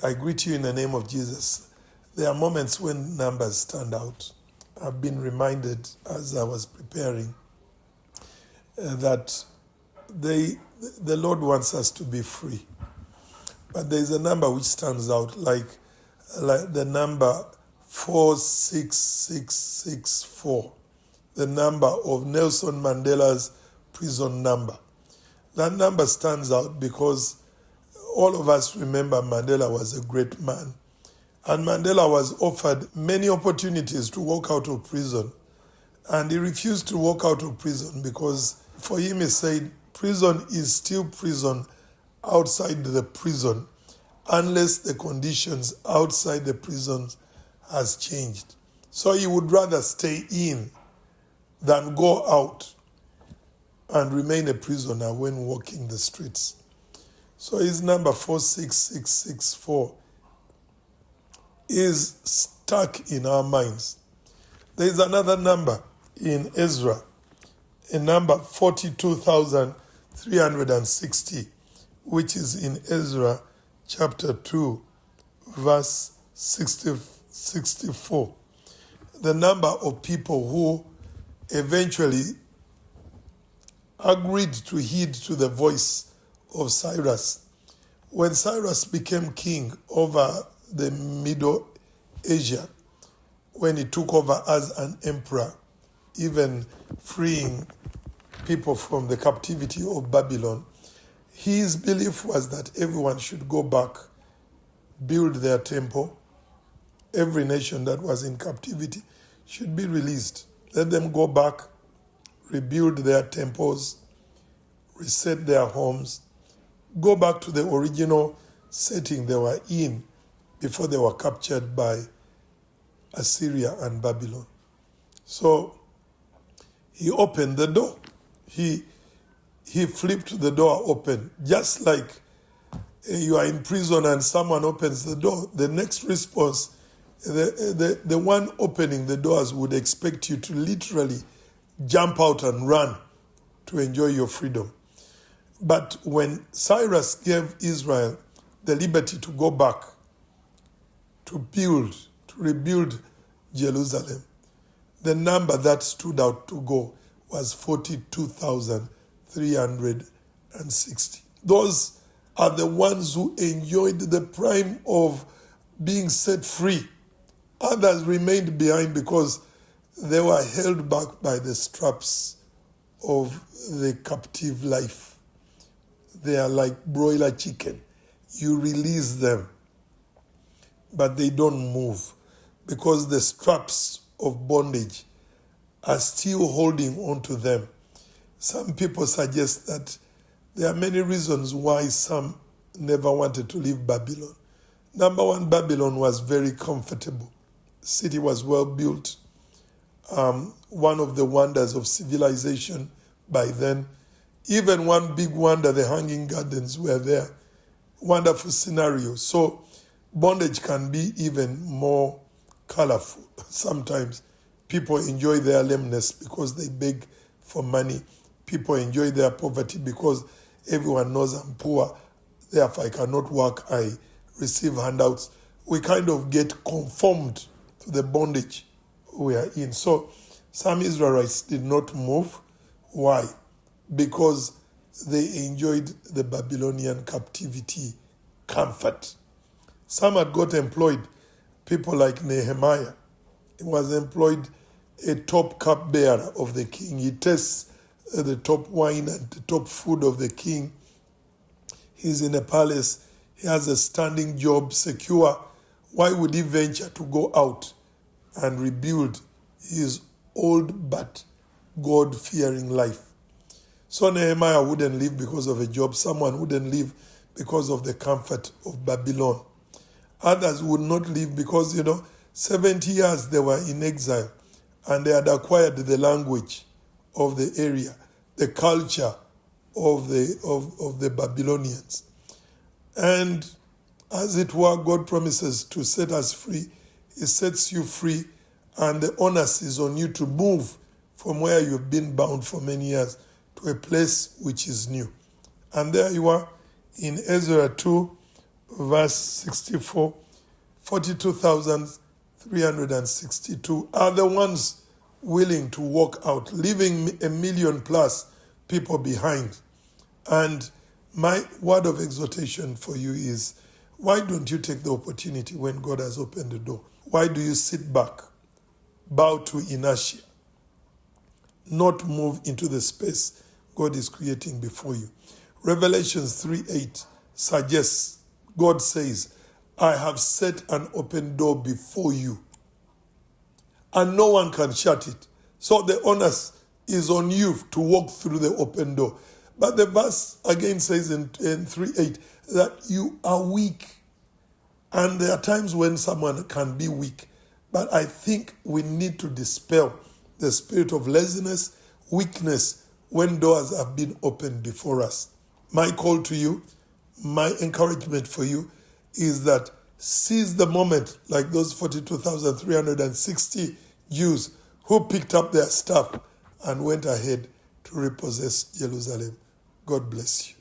I greet you in the name of Jesus. There are moments when numbers stand out. I've been reminded as I was preparing that the Lord wants us to be free. But there is a number which stands out, like the number 46664, the number of Nelson Mandela's prison number. That number stands out because all of us remember Mandela was a great man. And Mandela was offered many opportunities to walk out of prison. And he refused to walk out of prison because for him he said, prison is still prison outside the prison unless the conditions outside the prison has changed. So he would rather stay in than go out and remain a prisoner when walking the streets. So his number 46664 is stuck in our minds. There is another number in Ezra, a number 42,360, which is in Ezra chapter 2, verse 64. The number of people who eventually agreed to heed to the voice of Cyrus. When Cyrus became king over the Middle Asia, when he took over as an emperor, even freeing people from the captivity of Babylon, his belief was that everyone should go back, build their temple. Every nation that was in captivity should be released. Let them go back, rebuild their temples, reset their homes, go back to the original setting they were in before they were captured by Assyria and Babylon. So he opened the door. He flipped the door open. Just like you are in prison and someone opens the door, the next response, the one opening the doors would expect you to literally jump out and run to enjoy your freedom. But when Cyrus gave Israel the liberty to go back, to rebuild Jerusalem, the number that stood out to go was 42,360. Those are the ones who enjoyed the prime of being set free. Others remained behind because they were held back by the straps of the captive life. They are like broiler chicken. You release them, but they don't move because the straps of bondage are still holding on to them. Some people suggest that there are many reasons why some never wanted to leave Babylon. Number one, Babylon was very comfortable. The city was well built. One of the wonders of civilization by then. Even one big wonder, the Hanging Gardens were there. Wonderful scenario. So bondage can be even more colorful. Sometimes people enjoy their lameness because they beg for money. People enjoy their poverty because everyone knows I'm poor, therefore I cannot work, I receive handouts. We kind of get conformed to the bondage we are in. So some Israelites did not move. Why? Because they enjoyed the Babylonian captivity comfort. Some had got employed, people like Nehemiah. He was employed a top cupbearer of the king. He tastes the top wine and the top food of the king. He's in a palace. He has a standing job, secure. Why would he venture to go out and rebuild his old but God-fearing life? So Nehemiah wouldn't leave because of a job. Someone wouldn't leave because of the comfort of Babylon. Others would not leave because, 70 years they were in exile and they had acquired the language of the area, the culture of the Babylonians. And as it were, God promises to set us free. He sets you free, and the onus is on you to move from where you've been bound for many years to a place which is new. And there you are in Ezra 2, verse 64, 42,362 are the ones willing to walk out, leaving 1,000,000 plus people behind. And my word of exhortation for you is, why don't you take the opportunity when God has opened the door? Why do you sit back, bow to inertia, not move into the space God is creating before you? Revelations 3:8 suggests, God says, I have set an open door before you, and no one can shut it. So the onus is on you to walk through the open door. But the verse again says in 3:8 that you are weak. And there are times when someone can be weak. But I think we need to dispel the spirit of laziness, weakness, when doors have been opened before us. My call to you, my encouragement for you is that seize the moment, like those 42,360 Jews who picked up their stuff and went ahead to repossess Jerusalem. God bless you.